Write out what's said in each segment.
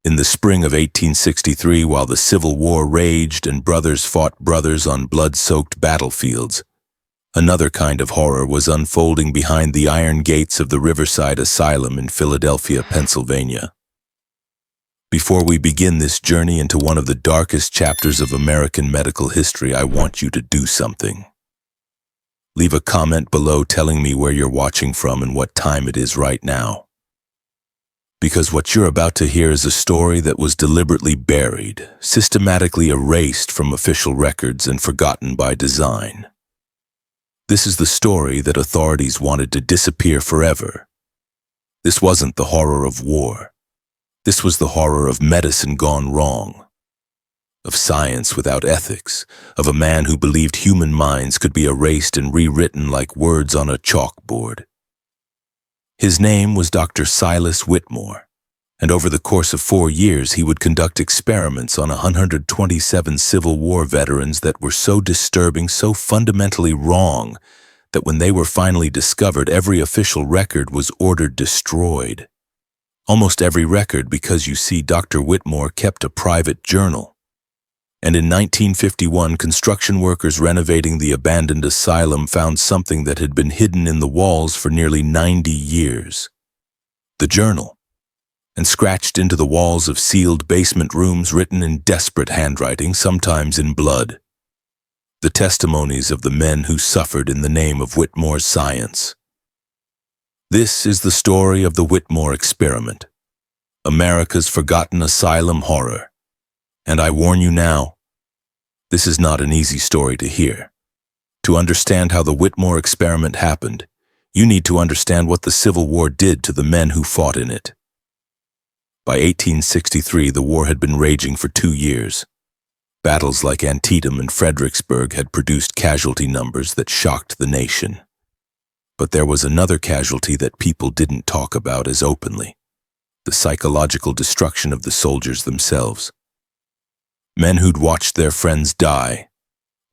In the spring of 1863, while the Civil War raged and brothers fought brothers on blood-soaked battlefields, another kind of horror was unfolding behind the iron gates of the Riverside Asylum in Philadelphia, Pennsylvania. Before we begin this journey into one of the darkest chapters of American medical history, I want you to do something. Leave a comment below telling me where you're watching from and what time it is right now. Because what you're about to hear is a story that was deliberately buried, systematically erased from official records and forgotten by design. This is the story that authorities wanted to disappear forever. This wasn't the horror of war. This was the horror of medicine gone wrong, of science without ethics, of a man who believed human minds could be erased and rewritten like words on a chalkboard. His name was Dr. Silas Whitmore, and over the course of 4 years he would conduct experiments on 127 Civil War veterans that were so disturbing, so fundamentally wrong, that when they were finally discovered, every official record was ordered destroyed. Almost every record, because you see, Dr. Whitmore kept a private journal. And in 1951, construction workers renovating the abandoned asylum found something that had been hidden in the walls for nearly 90 years. The journal. And scratched into the walls of sealed basement rooms, written in desperate handwriting, sometimes in blood. The testimonies of the men who suffered in the name of Whitmore's science. This is the story of the Whitmore Experiment, America's forgotten asylum horror. And I warn you now, this is not an easy story to hear. To understand how the Whitmore Experiment happened, you need to understand what the Civil War did to the men who fought in it. By 1863, the war had been raging for 2 years. Battles like Antietam and Fredericksburg had produced casualty numbers that shocked the nation. But there was another casualty that people didn't talk about as openly: the psychological destruction of the soldiers themselves. Men who'd watched their friends die,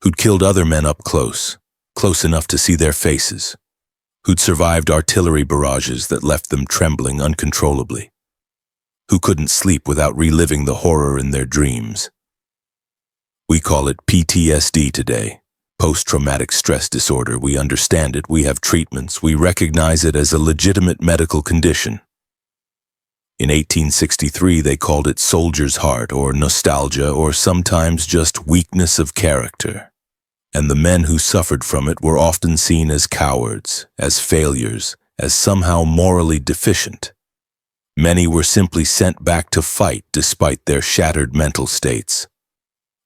who'd killed other men up close enough to see their faces, who'd survived artillery barrages that left them trembling uncontrollably, who couldn't sleep without reliving the horror in their dreams. We call it PTSD today, post-traumatic stress disorder. We understand it, we have treatments, we recognize it as a legitimate medical condition. In 1863, they called it soldier's heart, or nostalgia, or sometimes just weakness of character. And the men who suffered from it were often seen as cowards, as failures, as somehow morally deficient. Many were simply sent back to fight despite their shattered mental states.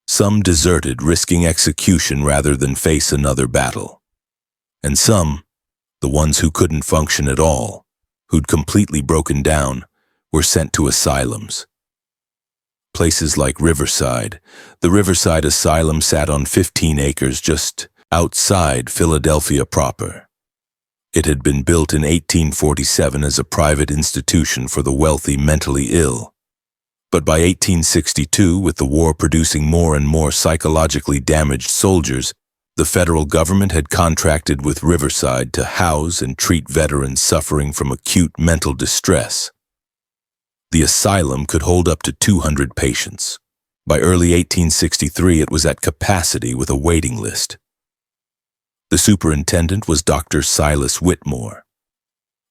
Some deserted, risking execution rather than face another battle. And some, the ones who couldn't function at all, who'd completely broken down, were sent to asylums. Places like Riverside. The Riverside Asylum sat on 15 acres just outside Philadelphia proper. It had been built in 1847 as a private institution for the wealthy mentally ill. But by 1862, with the war producing more and more psychologically damaged soldiers, the federal government had contracted with Riverside to house and treat veterans suffering from acute mental distress. The asylum could hold up to 200 patients. By early 1863, it was at capacity with a waiting list. The superintendent was Dr. Silas Whitmore.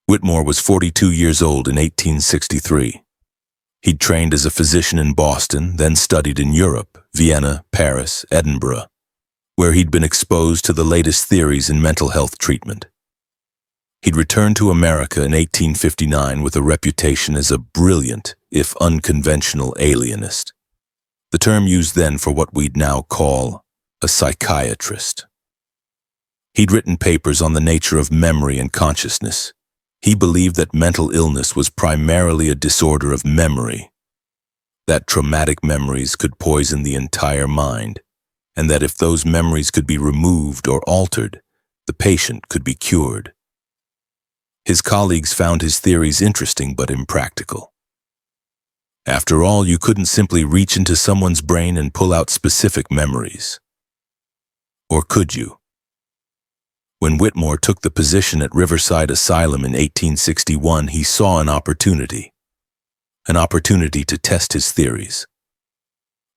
Whitmore was 42 years old in 1863. He'd trained as a physician in Boston, then studied in Europe, Vienna, Paris, Edinburgh, where he'd been exposed to the latest theories in mental health treatment. He'd returned to America in 1859 with a reputation as a brilliant, if unconventional, alienist. The term used then for what we'd now call a psychiatrist. He'd written papers on the nature of memory and consciousness. He believed that mental illness was primarily a disorder of memory, that traumatic memories could poison the entire mind, and that if those memories could be removed or altered, the patient could be cured. His colleagues found his theories interesting but impractical. After all, you couldn't simply reach into someone's brain and pull out specific memories. Or could you? When Whitmore took the position at Riverside Asylum in 1861, he saw an opportunity. an opportunity to test his theories,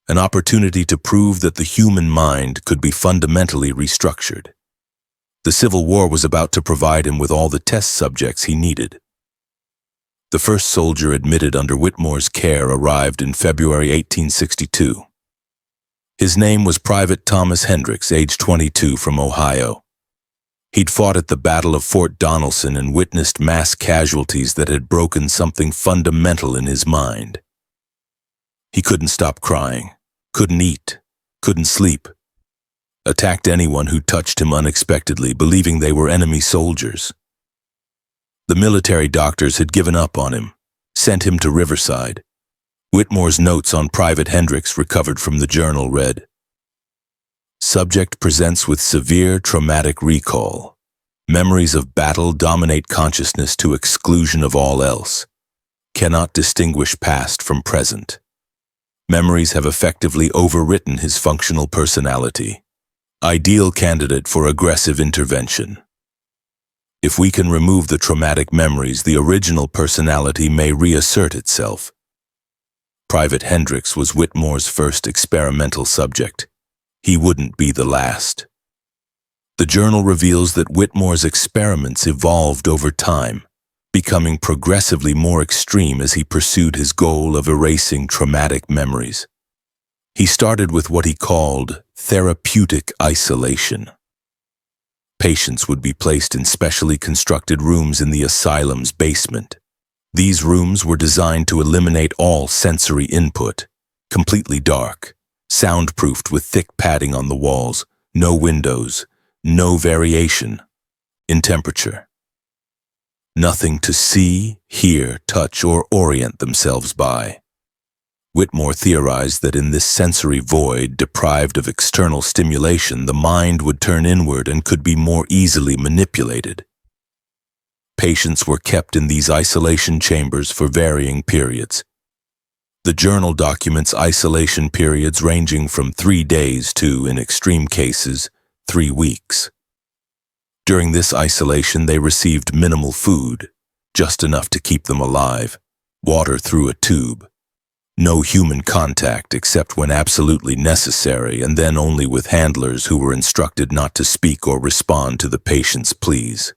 an opportunity to prove that the human mind could be fundamentally restructured. The Civil War was about to provide him with all the test subjects he needed. The first soldier admitted under Whitmore's care arrived in February 1862. His name was Private Thomas Hendricks, age 22, from Ohio. He'd fought at the Battle of Fort Donelson and witnessed mass casualties that had broken something fundamental in his mind. He couldn't stop crying, couldn't eat, couldn't sleep. Attacked anyone who touched him unexpectedly, believing they were enemy soldiers. The military doctors had given up on him, sent him to Riverside. Whitmore's notes on Private Hendricks, recovered from the journal, read, "Subject presents with severe traumatic recall. Memories of battle dominate consciousness to exclusion of all else. Cannot distinguish past from present. Memories have effectively overwritten his functional personality. Ideal candidate for aggressive intervention. If we can remove the traumatic memories, the original personality may reassert itself." Private Hendricks was Whitmore's first experimental subject. He wouldn't be the last. The journal reveals that Whitmore's experiments evolved over time, becoming progressively more extreme as he pursued his goal of erasing traumatic memories. He started with what he called therapeutic isolation. Patients would be placed in specially constructed rooms in the asylum's basement. These rooms were designed to eliminate all sensory input, completely dark, soundproofed with thick padding on the walls, no windows, no variation in temperature. Nothing to see, hear, touch, or orient themselves by. Whitmore theorized that in this sensory void, deprived of external stimulation, the mind would turn inward and could be more easily manipulated. Patients were kept in these isolation chambers for varying periods. The journal documents isolation periods ranging from 3 days to, in extreme cases, 3 weeks. During this isolation, they received minimal food, just enough to keep them alive, water through a tube. No human contact except when absolutely necessary, and then only with handlers who were instructed not to speak or respond to the patient's pleas.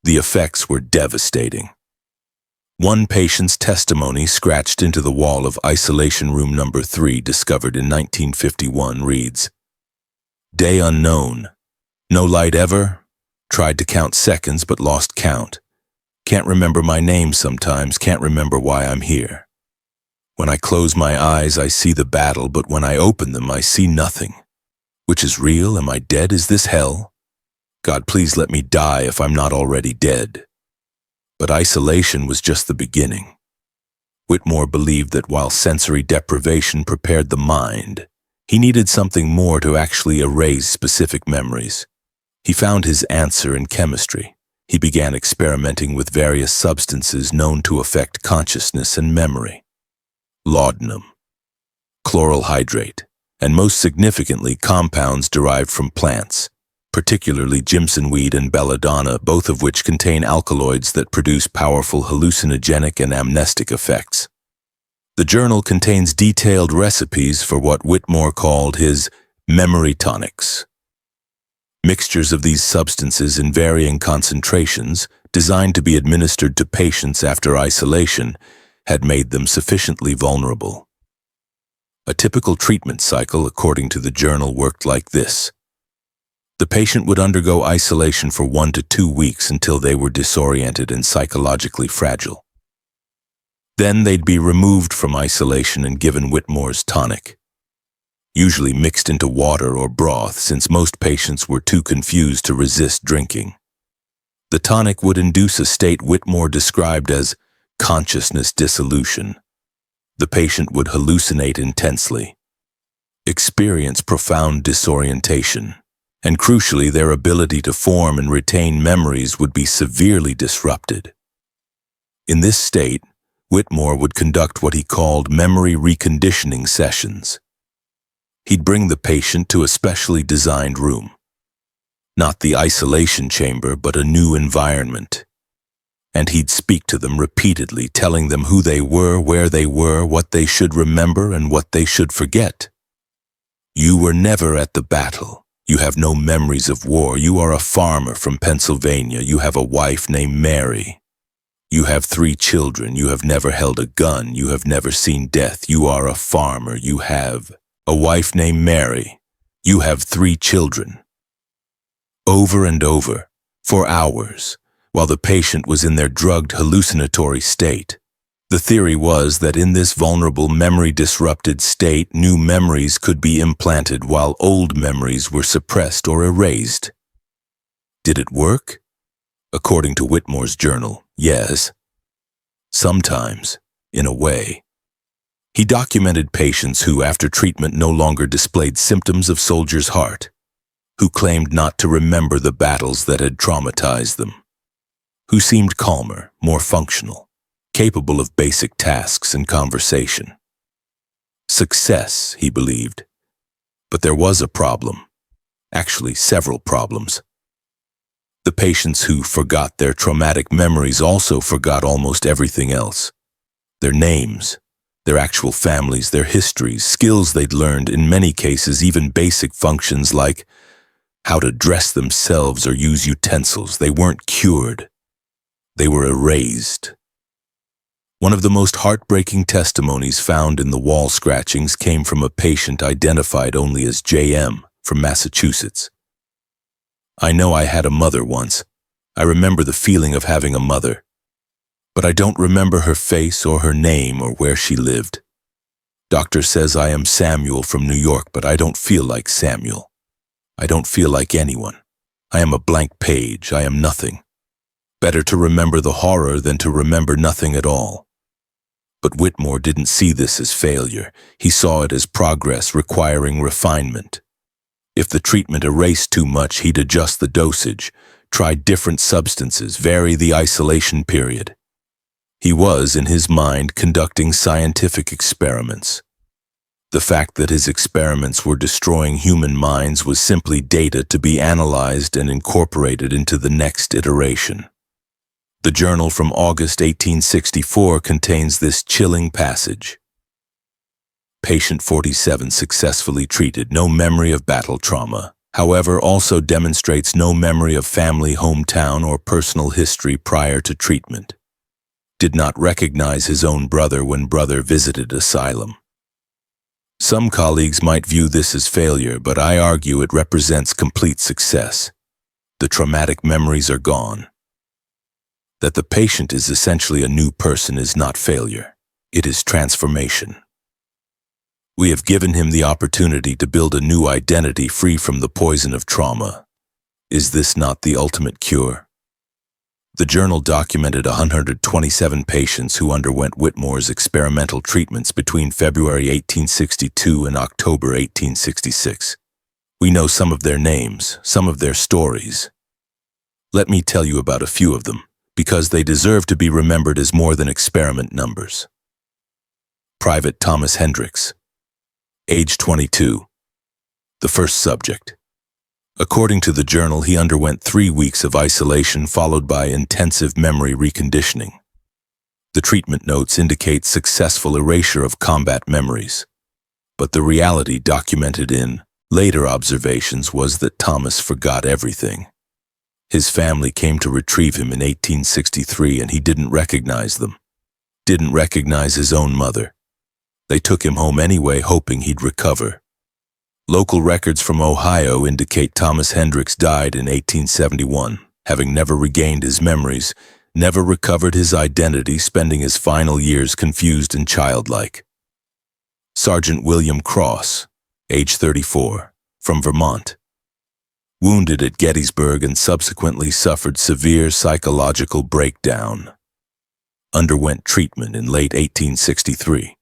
The effects were devastating. One patient's testimony, scratched into the wall of isolation room number 3, discovered in 1951, reads, "Day unknown. No light ever. Tried to count seconds but lost count. Can't remember my name sometimes, can't remember why I'm here. When I close my eyes, I see the battle, but when I open them, I see nothing. Which is real? Am I dead? Is this hell? God, please let me die if I'm not already dead." But isolation was just the beginning. Whitmore believed that while sensory deprivation prepared the mind, he needed something more to actually erase specific memories. He found his answer in chemistry. He began experimenting with various substances known to affect consciousness and memory. Laudanum, chloral hydrate, and most significantly compounds derived from plants, particularly jimsonweed and belladonna, both of which contain alkaloids that produce powerful hallucinogenic and amnestic effects. The journal contains detailed recipes for what Whitmore called his memory tonics. Mixtures of these substances in varying concentrations, designed to be administered to patients after isolation, had made them sufficiently vulnerable. A typical treatment cycle, according to the journal, worked like this. The patient would undergo isolation for 1 to 2 weeks until they were disoriented and psychologically fragile. Then they'd be removed from isolation and given Whitmore's tonic, usually mixed into water or broth, since most patients were too confused to resist drinking. The tonic would induce a state Whitmore described as consciousness dissolution. The patient would hallucinate intensely, experience profound disorientation, and crucially, their ability to form and retain memories would be severely disrupted. In this state, Whitmore would conduct what he called memory reconditioning sessions. He'd bring the patient to a specially designed room. Not the isolation chamber, but a new environment. and he'd speak to them repeatedly, telling them who they were, where they were, what they should remember, and what they should forget. You were never at the battle. You have no memories of war. You are a farmer from Pennsylvania. You have a wife named Mary. You have 3 children. You have never held a gun. You have never seen death. You are a farmer. You have a wife named Mary. You have 3 children. Over and over, for hours, while the patient was in their drugged hallucinatory state. The theory was that in this vulnerable memory-disrupted state, new memories could be implanted while old memories were suppressed or erased. Did it work? According to Whitmore's journal, yes. Sometimes, in a way. He documented patients who, after treatment, no longer displayed symptoms of soldier's heart, who claimed not to remember the battles that had traumatized them, who seemed calmer, more functional, capable of basic tasks and conversation. Success, he believed. But there was a problem. Actually, several problems. The patients who forgot their traumatic memories also forgot almost everything else. Their names, their actual families, their histories, skills they'd learned, in many cases even basic functions like how to dress themselves or use utensils. They weren't cured. They were erased. One of the most heartbreaking testimonies found in the wall scratchings came from a patient identified only as JM from Massachusetts. I know I had a mother once. I remember the feeling of having a mother. But I don't remember her face or her name or where she lived. Doctor says I am Samuel from New York, but I don't feel like Samuel. I don't feel like anyone. I am a blank page. I am nothing. Better to remember the horror than to remember nothing at all. But Whitmore didn't see this as failure. He saw it as progress requiring refinement. If the treatment erased too much, he'd adjust the dosage, try different substances, vary the isolation period. He was, in his mind, conducting scientific experiments. The fact that his experiments were destroying human minds was simply data to be analyzed and incorporated into the next iteration. The journal from August 1864 contains this chilling passage. Patient 47 successfully treated, no memory of battle trauma, however, also demonstrates no memory of family, hometown, or personal history prior to treatment. Did not recognize his own brother when brother visited asylum. Some colleagues might view this as failure, but I argue it represents complete success. The traumatic memories are gone. That the patient is essentially a new person is not failure. It is transformation. We have given him the opportunity to build a new identity free from the poison of trauma. Is this not the ultimate cure? The journal documented 127 patients who underwent Whitmore's experimental treatments between February 1862 and October 1866. We know some of their names, some of their stories. Let me tell you about a few of them, because they deserve to be remembered as more than experiment numbers. Private Thomas Hendricks, age 22, the first subject. According to the journal, he underwent 3 weeks of isolation followed by intensive memory reconditioning. The treatment notes indicate successful erasure of combat memories, but the reality documented in later observations was that Thomas forgot everything. His family came to retrieve him in 1863 and he didn't recognize them. Didn't recognize his own mother. They took him home anyway, hoping he'd recover. Local records from Ohio indicate Thomas Hendricks died in 1871, having never regained his memories, never recovered his identity, spending his final years confused and childlike. Sergeant William Cross, age 34, from Vermont. Wounded at Gettysburg and subsequently suffered severe psychological breakdown. Underwent treatment in late 1863.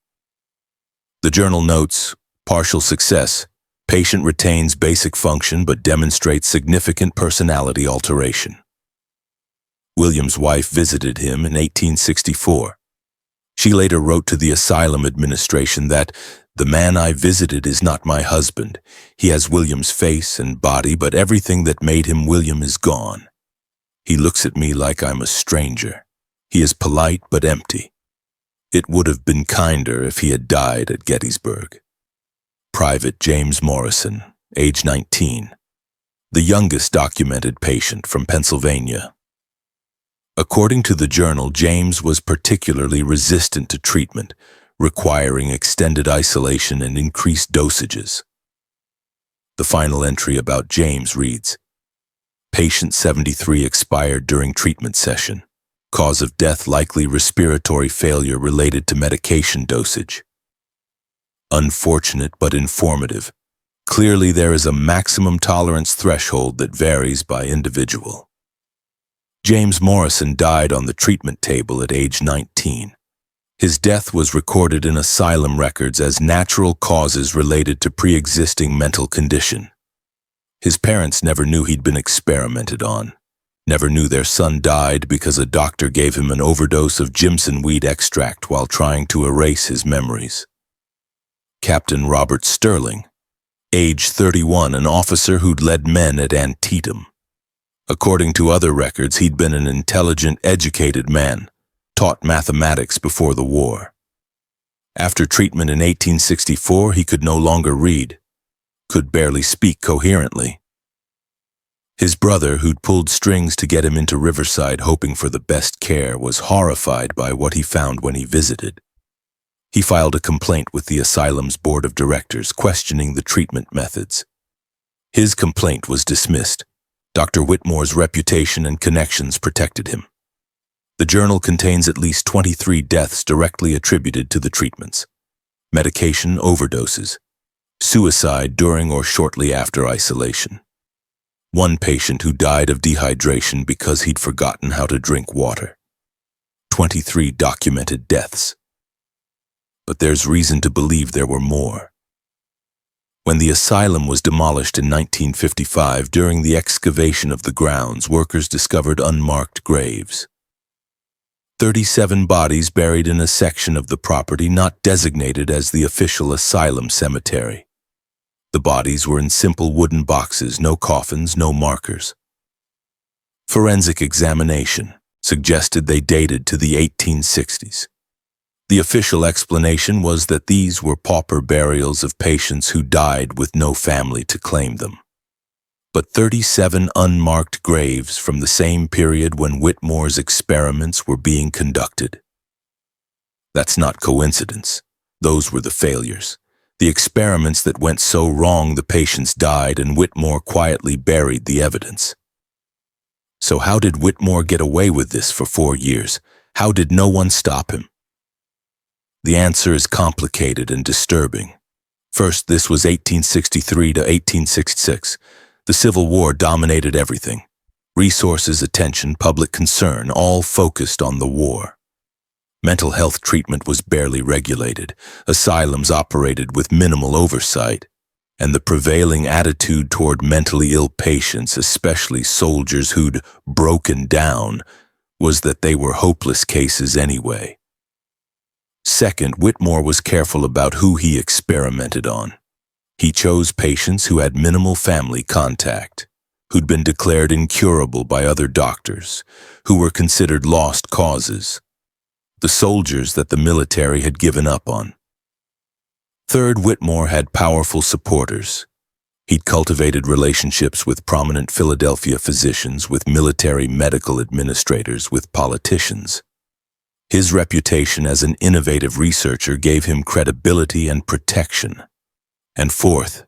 The journal notes, partial success. Patient retains basic function but demonstrates significant personality alteration. William's wife visited him in 1864. She later wrote to the asylum administration that, "The man I visited is not my husband. He has William's face and body, but everything that made him William is gone. He looks at me like I'm a stranger." He is polite but empty. It would have been kinder if he had died at Gettysburg. Private James Morrison, age 19, the youngest documented patient from Pennsylvania. According to the journal, James was particularly resistant to treatment, requiring extended isolation and increased dosages. The final entry about James reads, "Patient 73 expired during treatment session. Cause of death likely respiratory failure related to medication dosage." Unfortunate but informative. Clearly there is a maximum tolerance threshold that varies by individual. James Morrison died on the treatment table at age 19. His death was recorded in asylum records as natural causes related to pre-existing mental condition. His parents never knew he'd been experimented on, never knew their son died because a doctor gave him an overdose of Jimson weed extract while trying to erase his memories. Captain Robert Sterling, age 31, an officer who'd led men at Antietam. According to other records, he'd been an intelligent, educated man, taught mathematics before the war. After treatment in 1864, he could no longer read, could barely speak coherently. His brother, who'd pulled strings to get him into Riverside hoping for the best care, was horrified by what he found when he visited. He filed a complaint with the asylum's board of directors questioning the treatment methods. His complaint was dismissed. Dr. Whitmore's reputation and connections protected him. The journal contains at least 23 deaths directly attributed to the treatments: medication overdoses, suicide during or shortly after isolation, one patient who died of dehydration because he'd forgotten how to drink water, 23 documented deaths. But there's reason to believe there were more. When the asylum was demolished in 1955, during the excavation of the grounds, workers discovered unmarked graves. 37 bodies buried in a section of the property not designated as the official asylum cemetery. The bodies were in simple wooden boxes, no coffins, no markers. Forensic examination suggested they dated to the 1860s. The official explanation was that these were pauper burials of patients who died with no family to claim them. But 37 unmarked graves from the same period when Whitmore's experiments were being conducted. That's not coincidence. Those were the failures. The experiments that went so wrong the patients died and Whitmore quietly buried the evidence. So how did Whitmore get away with this for 4 years? How did no one stop him? The answer is complicated and disturbing. First, this was 1863 to 1866. The Civil War dominated everything. Resources, attention, public concern, all focused on the war. Mental health treatment was barely regulated. Asylums operated with minimal oversight. And the prevailing attitude toward mentally ill patients, especially soldiers who'd broken down, was that they were hopeless cases anyway. Second, Whitmore was careful about who he experimented on. He chose patients who had minimal family contact, who'd been declared incurable by other doctors, who were considered lost causes, the soldiers that the military had given up on. Third, Whitmore had powerful supporters. He'd cultivated relationships with prominent Philadelphia physicians, with military medical administrators, with politicians. His reputation as an innovative researcher gave him credibility and protection. And fourth,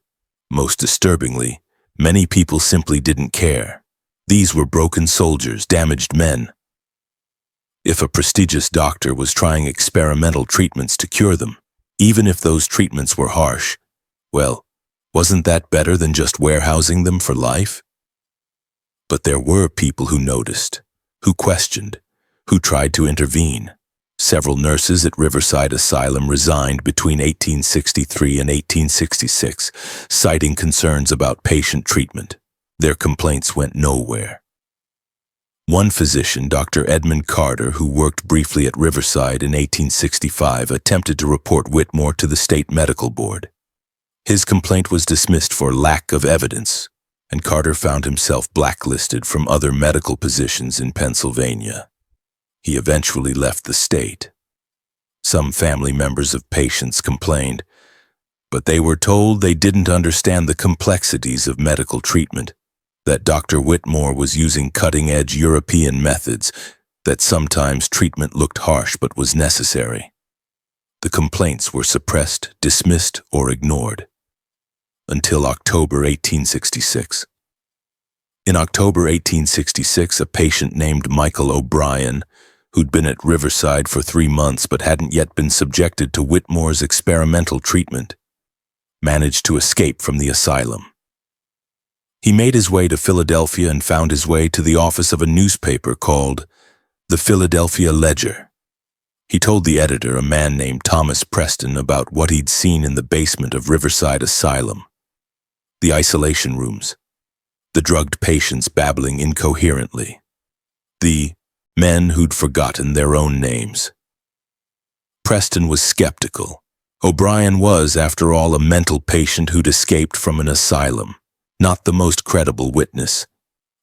most disturbingly, many people simply didn't care. These were broken soldiers, damaged men. If a prestigious doctor was trying experimental treatments to cure them, even if those treatments were harsh, well, wasn't that better than just warehousing them for life? But there were people who noticed, who questioned, who tried to intervene. Several nurses at Riverside Asylum resigned between 1863 and 1866, citing concerns about patient treatment. Their complaints went nowhere. One physician, Dr. Edmund Carter, who worked briefly at Riverside in 1865, attempted to report Whitmore to the state medical board. His complaint was dismissed for lack of evidence, and Carter found himself blacklisted from other medical positions in Pennsylvania. He eventually left the state. Some family members of patients complained, but they were told they didn't understand the complexities of medical treatment, that Dr. Whitmore was using cutting-edge European methods, that sometimes treatment looked harsh but was necessary. The complaints were suppressed, dismissed, or ignored. Until October 1866. In October 1866, a patient named Michael O'Brien, who'd been at Riverside for 3 months but hadn't yet been subjected to Whitmore's experimental treatment, managed to escape from the asylum. He made his way to Philadelphia and found his way to the office of a newspaper called the Philadelphia Ledger. He told the editor, a man named Thomas Preston, about what he'd seen in the basement of Riverside Asylum. The isolation rooms, the drugged patients babbling incoherently, the men who'd forgotten their own names. Preston was skeptical. O'Brien was, after all, a mental patient who'd escaped from an asylum, not the most credible witness.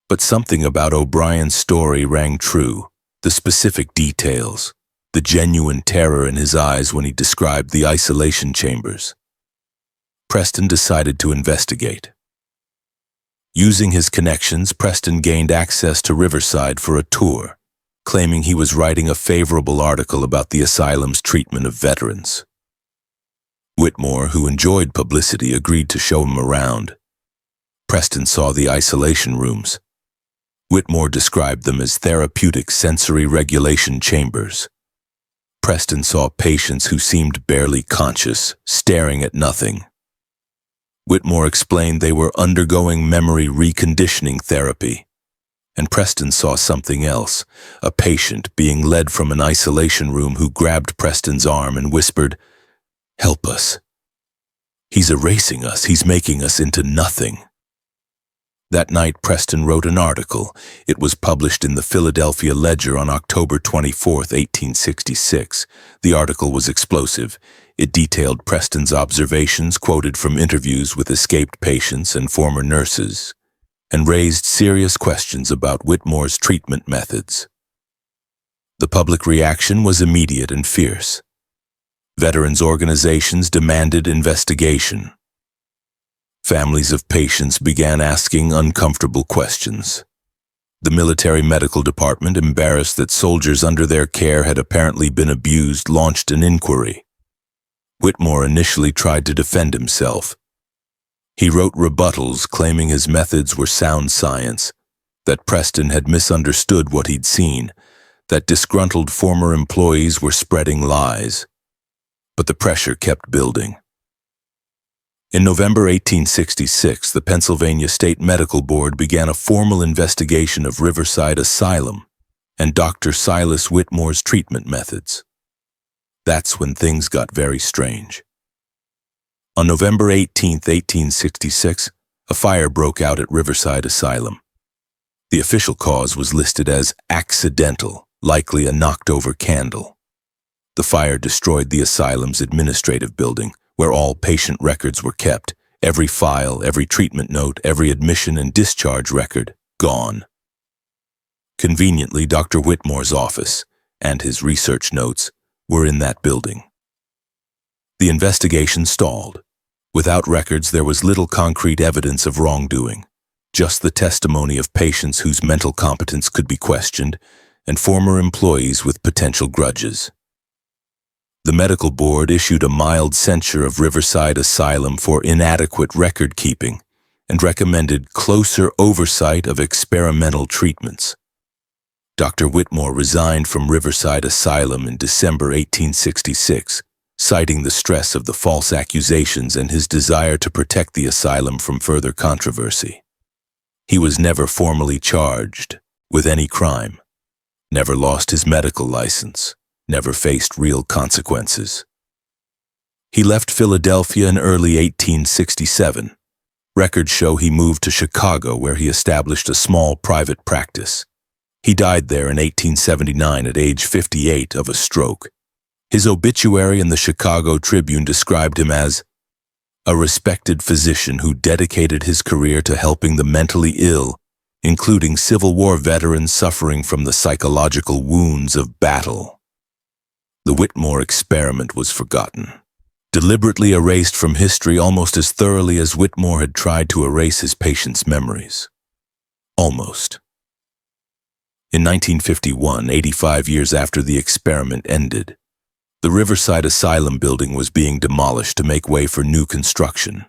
But something about O'Brien's story rang true, the specific details, the genuine terror in his eyes when he described the isolation chambers. Preston decided to investigate. Using his connections, Preston gained access to Riverside for a tour, claiming he was writing a favorable article about the asylum's treatment of veterans. Whitmore, who enjoyed publicity, agreed to show him around. Preston saw the isolation rooms. Whitmore described them as therapeutic sensory regulation chambers. Preston saw patients who seemed barely conscious, staring at nothing. Whitmore explained they were undergoing memory reconditioning therapy. And Preston saw something else, a patient being led from an isolation room who grabbed Preston's arm and whispered, "Help us. He's erasing us. He's making us into nothing." That night, Preston wrote an article. It was published in the Philadelphia Ledger on October 24, 1866. The article was explosive. It detailed Preston's observations, quoted from interviews with escaped patients and former nurses, and raised serious questions about Whitmore's treatment methods. The public reaction was immediate and fierce. Veterans organizations demanded investigation. Families of patients began asking uncomfortable questions. The military medical department, embarrassed that soldiers under their care had apparently been abused, launched an inquiry. Whitmore initially tried to defend himself. He wrote rebuttals claiming his methods were sound science, that Preston had misunderstood what he'd seen, that disgruntled former employees were spreading lies. But the pressure kept building. In November 1866, the Pennsylvania State Medical Board began a formal investigation of Riverside Asylum and Dr. Silas Whitmore's treatment methods. That's when things got very strange. On November 18, 1866, a fire broke out at Riverside Asylum. The official cause was listed as accidental, likely a knocked-over candle. The fire destroyed the asylum's administrative building, where all patient records were kept, every file, every treatment note, every admission and discharge record, gone. Conveniently, Dr. Whitmore's office and his research notes were in that building. The investigation stalled. Without records, there was little concrete evidence of wrongdoing, just the testimony of patients whose mental competence could be questioned and former employees with potential grudges. The medical board issued a mild censure of Riverside Asylum for inadequate record-keeping and recommended closer oversight of experimental treatments. Dr. Whitmore resigned from Riverside Asylum in December 1866, citing the stress of the false accusations and his desire to protect the asylum from further controversy. He was never formally charged with any crime, never lost his medical license, never faced real consequences. He left Philadelphia in early 1867. Records show he moved to Chicago, where he established a small private practice. He died there in 1879 at age 58 of a stroke. His obituary in the Chicago Tribune described him as a respected physician who dedicated his career to helping the mentally ill including Civil War veterans suffering from the psychological wounds of battle. The Whitmore Experiment was forgotten, deliberately erased from history almost as thoroughly as Whitmore had tried to erase his patients' memories. Almost. In 1951, 85 years after the experiment ended, the Riverside Asylum building was being demolished to make way for new construction.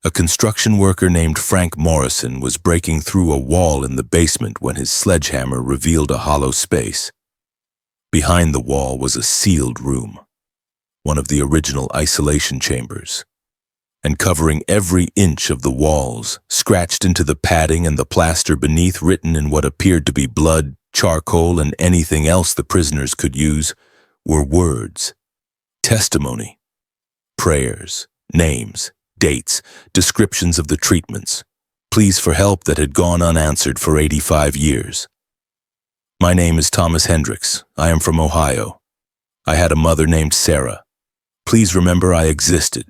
A construction worker named Frank Morrison was breaking through a wall in the basement when his sledgehammer revealed a hollow space. Behind the wall was a sealed room, one of the original isolation chambers, and covering every inch of the walls, scratched into the padding and the plaster beneath, written in what appeared to be blood, charcoal, and anything else the prisoners could use, were words, testimony, prayers, names, dates, descriptions of the treatments, pleas for help that had gone unanswered for 85 years. My name is Thomas Hendricks. I am from Ohio. I had a mother named Sarah. Please remember I existed.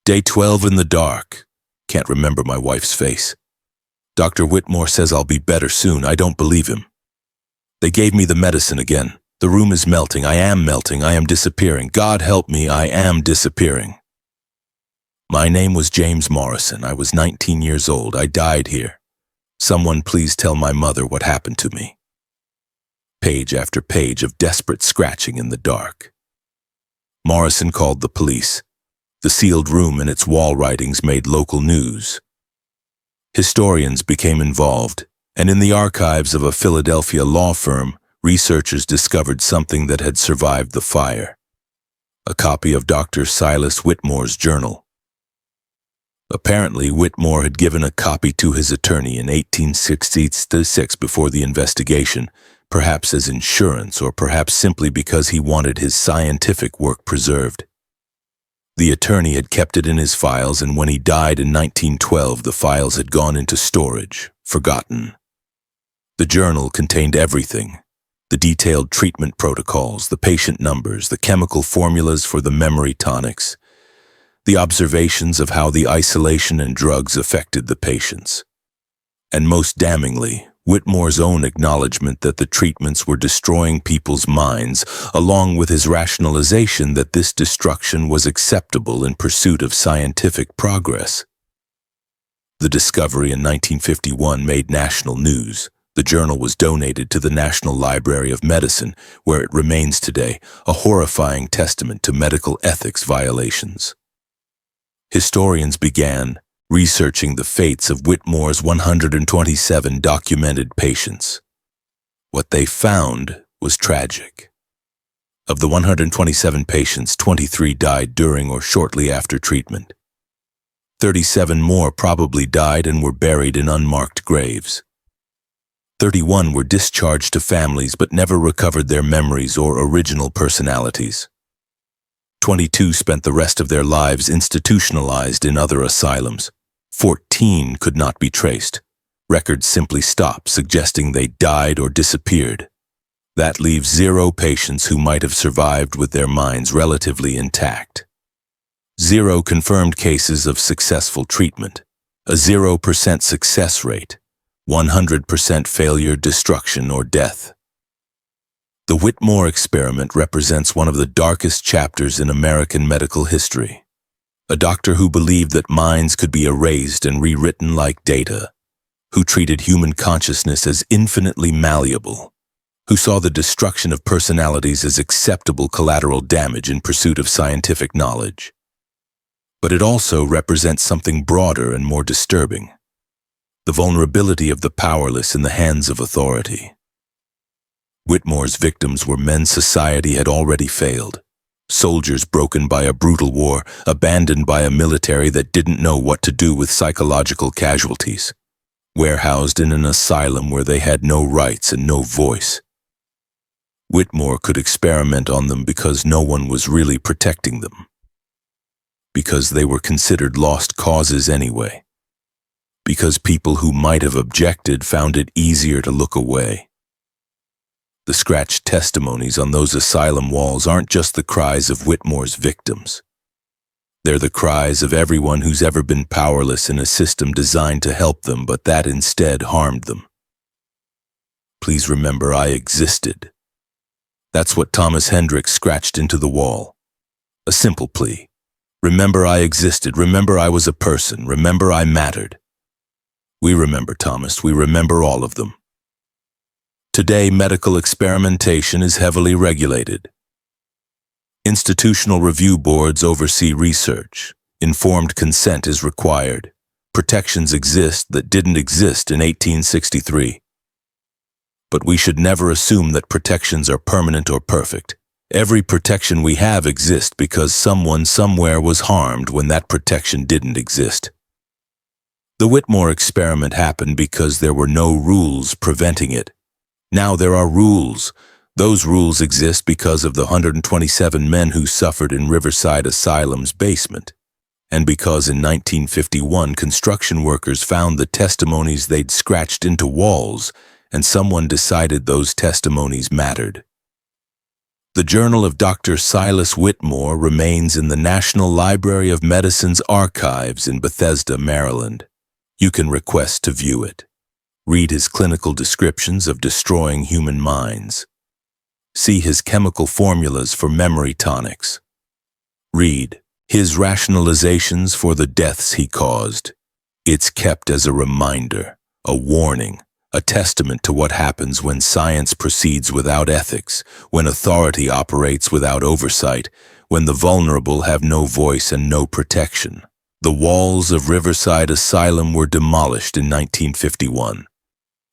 Day 12 in the dark. Can't remember my wife's face. Dr. Whitmore says I'll be better soon. I don't believe him. They gave me the medicine again. The room is melting. I am melting. I am disappearing. God help me, I am disappearing. My name was James Morrison. I was 19 years old. I died here. Someone please tell my mother what happened to me. Page after page of desperate scratching in the dark. Morrison called the police. The sealed room and its wall writings made local news. Historians became involved, and in the archives of a Philadelphia law firm, researchers discovered something that had survived the fire. A copy of Dr. Silas Whitmore's journal. Apparently, Whitmore had given a copy to his attorney in 1866 before the investigation, perhaps as insurance or perhaps simply because he wanted his scientific work preserved. The attorney had kept it in his files, and when he died in 1912, the files had gone into storage, forgotten. The journal contained everything: the detailed treatment protocols, the patient numbers, the chemical formulas for the memory tonics, the observations of how the isolation and drugs affected the patients. And most damningly, Whitmore's own acknowledgement that the treatments were destroying people's minds, along with his rationalization that this destruction was acceptable in pursuit of scientific progress. The discovery in 1951 made national news. The journal was donated to the National Library of Medicine, where it remains today, a horrifying testament to medical ethics violations. Historians began researching the fates of Whitmore's 127 documented patients. What they found was tragic. Of the 127 patients, 23 died during or shortly after treatment. 37 more probably died and were buried in unmarked graves. 31 were discharged to families but never recovered their memories or original personalities. 22 spent the rest of their lives institutionalized in other asylums. 14 could not be traced. Records simply stop, suggesting they died or disappeared. That leaves 0 patients who might have survived with their minds relatively intact. 0 confirmed cases of successful treatment. A 0% success rate. 100% failure, destruction, or death. The Whitmore Experiment represents one of the darkest chapters in American medical history. A doctor who believed that minds could be erased and rewritten like data, who treated human consciousness as infinitely malleable, who saw the destruction of personalities as acceptable collateral damage in pursuit of scientific knowledge. But it also represents something broader and more disturbing: the vulnerability of the powerless in the hands of authority. Whitmore's victims were men society had already failed. Soldiers broken by a brutal war, abandoned by a military that didn't know what to do with psychological casualties, warehoused in an asylum where they had no rights and no voice. Whitmore could experiment on them because no one was really protecting them, because they were considered lost causes anyway, because people who might have objected found it easier to look away. The scratched testimonies on those asylum walls aren't just the cries of Whitmore's victims. They're the cries of everyone who's ever been powerless in a system designed to help them, but that instead harmed them. Please remember I existed. That's what Thomas Hendricks scratched into the wall. A simple plea. Remember I existed. Remember I was a person. Remember I mattered. We remember, Thomas. We remember all of them. Today, medical experimentation is heavily regulated. Institutional review boards oversee research. Informed consent is required. Protections exist that didn't exist in 1863. But we should never assume that protections are permanent or perfect. Every protection we have exists because someone somewhere was harmed when that protection didn't exist. The Whitmore experiment happened because there were no rules preventing it. Now there are rules. Those rules exist because of the 127 men who suffered in Riverside Asylum's basement, and because in 1951 construction workers found the testimonies they'd scratched into walls, and someone decided those testimonies mattered. The journal of Dr. Silas Whitmore remains in the National Library of Medicine's archives in Bethesda, Maryland. You can request to view it. Read his clinical descriptions of destroying human minds. See his chemical formulas for memory tonics. Read his rationalizations for the deaths he caused. It's kept as a reminder, a warning, a testament to what happens when science proceeds without ethics, when authority operates without oversight, when the vulnerable have no voice and no protection. The walls of Riverside Asylum were demolished in 1951.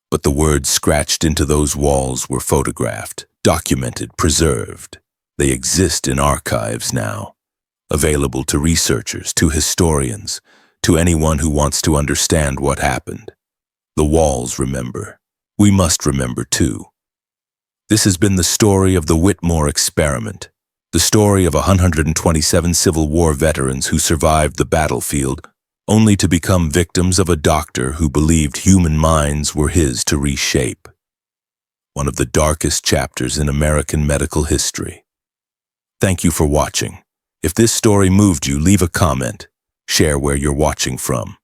But the words scratched into those walls were photographed, documented, preserved. They exist in archives now, available to researchers, to historians, to anyone who wants to understand what happened. The walls remember. We must remember too. This has been the story of the Whitmore Experiment, the story of 127 Civil War veterans who survived the battlefield only to become victims of a doctor who believed human minds were his to reshape. One of the darkest chapters in American medical history. Thank you for watching. If this story moved you, leave a comment, share where you're watching from.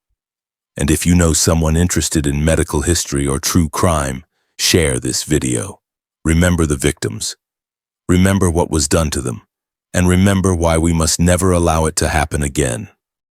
And if you know someone interested in medical history or true crime, share this video. Remember the victims. Remember what was done to them. And remember why we must never allow it to happen again.